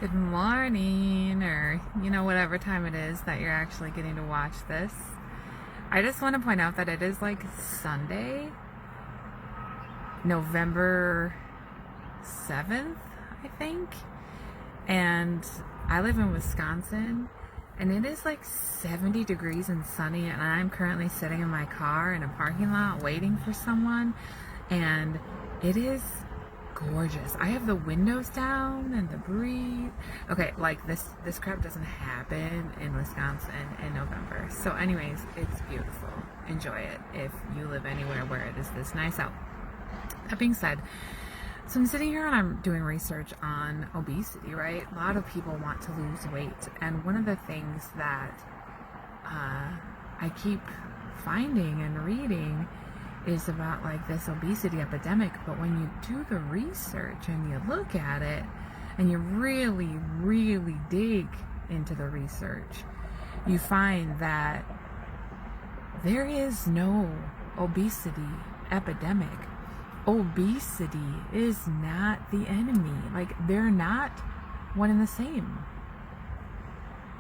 Good morning, or whatever time it is that you're actually getting to watch this. I just want to point out that it is like Sunday, November 7th, I think. And I live in Wisconsin, and it is like 70 degrees and sunny, and I'm currently sitting in my car in a parking lot waiting for someone, and it is gorgeous. I have the windows down and the breeze. Okay, like this crap doesn't happen in Wisconsin in November. So anyways, it's beautiful. Enjoy it if you live anywhere where it is this nice out. That being said, so I'm sitting here and I'm doing research on obesity, right? A lot of people want to lose weight, and one of the things that I keep finding and reading is about like this obesity epidemic. But when you do the research and you look at it and you really dig into the research, you find that there is no obesity epidemic. Obesity is not the enemy. Like, they're not one and the same.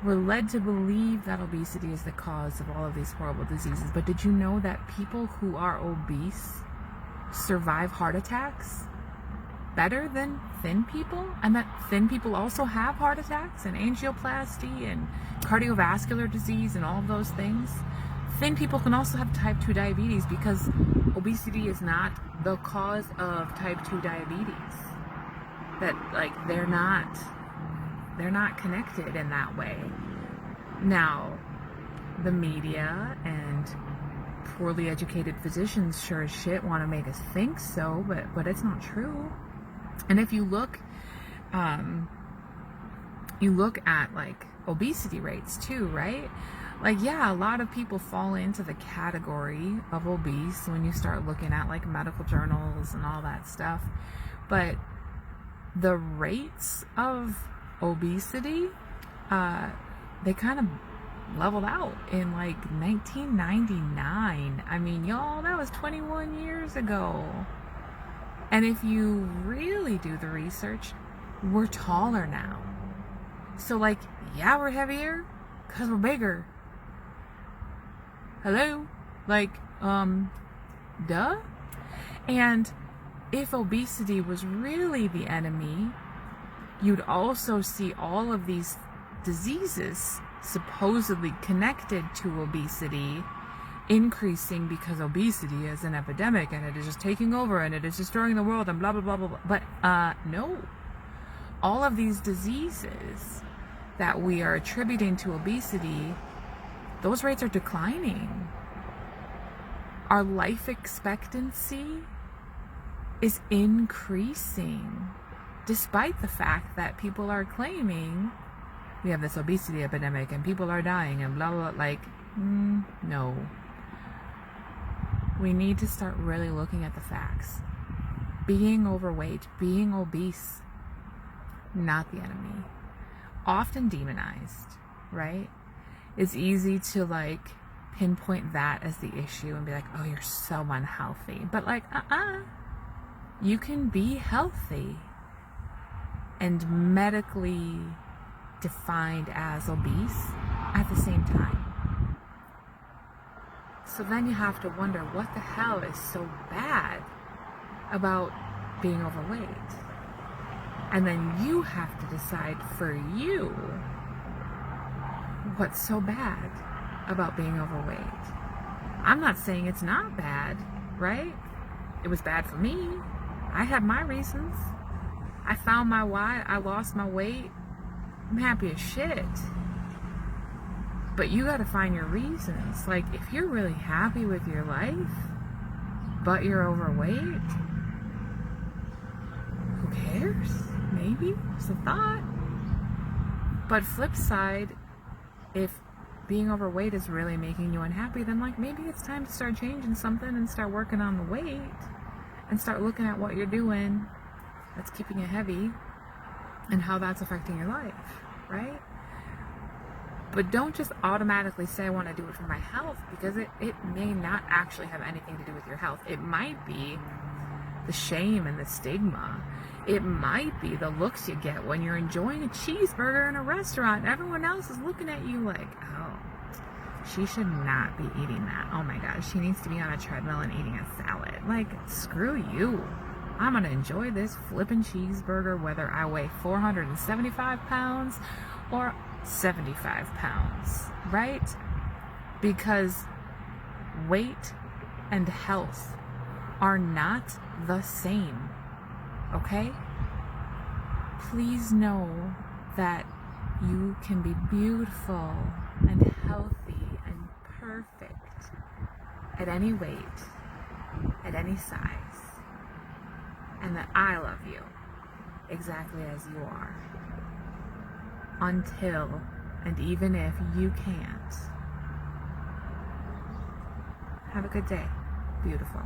We're led to believe that obesity is the cause of all of these horrible diseases. But did you know that people who are obese survive heart attacks better than thin people? And that thin people also have heart attacks and angioplasty and cardiovascular disease and all of those things? Thin people can also have type 2 diabetes, because obesity is not the cause of type 2 diabetes. That, like, they're not connected in that way. Now, the media and poorly educated physicians sure as shit want to make us think so, but it's not true. And if you look at like obesity rates too, right? Like, yeah, a lot of people fall into the category of obese when you start looking at like medical journals and all that stuff. But the rates of obesity, they kind of leveled out in like 1999. I mean, y'all, that was 21 years ago. And if you really do the research, we're taller now. So like, yeah, we're heavier because we're bigger. Hello? Like, duh? And if obesity was really the enemy, you'd also see all of these diseases supposedly connected to obesity increasing, because obesity is an epidemic and it is just taking over and it is destroying the world and blah, blah, blah, blah, blah. But no. All of these diseases that we are attributing to obesity, those rates are declining. Our life expectancy is increasing, despite the fact that people are claiming we have this obesity epidemic and people are dying and blah, blah, blah. Like, no. We need to start really looking at the facts. Being overweight, being obese, not the enemy. Often demonized, right? It's easy to like pinpoint that as the issue and be like, oh, you're so unhealthy. But like, you can be healthy and medically defined as obese at the same time. So then you have to wonder, what the hell is so bad about being overweight? And then you have to decide for you what's so bad about being overweight. I'm not saying it's not bad, right? It was bad for me. I had my reasons. I found my why. I lost my weight. I'm happy as shit. But you gotta find your reasons. Like, if you're really happy with your life, but you're overweight, who cares? Maybe. It's a thought. But flip side, if being overweight is really making you unhappy, then like, maybe it's time to start changing something and start working on the weight and start looking at what you're doing that's keeping you heavy and how that's affecting your life, right? But don't just automatically say, I want to do it for my health, because it may not actually have anything to do with your health. It might be the shame and the stigma. It might be the looks you get when you're enjoying a cheeseburger in a restaurant. Everyone else is looking at you like, oh, she should not be eating that. Oh my gosh, she needs to be on a treadmill and eating a salad. Like, screw you. I'm gonna enjoy this flippin' cheeseburger whether I weigh 475 pounds or 75 pounds, right? Because weight and health are not the same, okay? Please know that you can be beautiful and healthy and perfect at any weight, at any size, and that I love you exactly as you are, until and even if you can't. Have a good day, beautiful.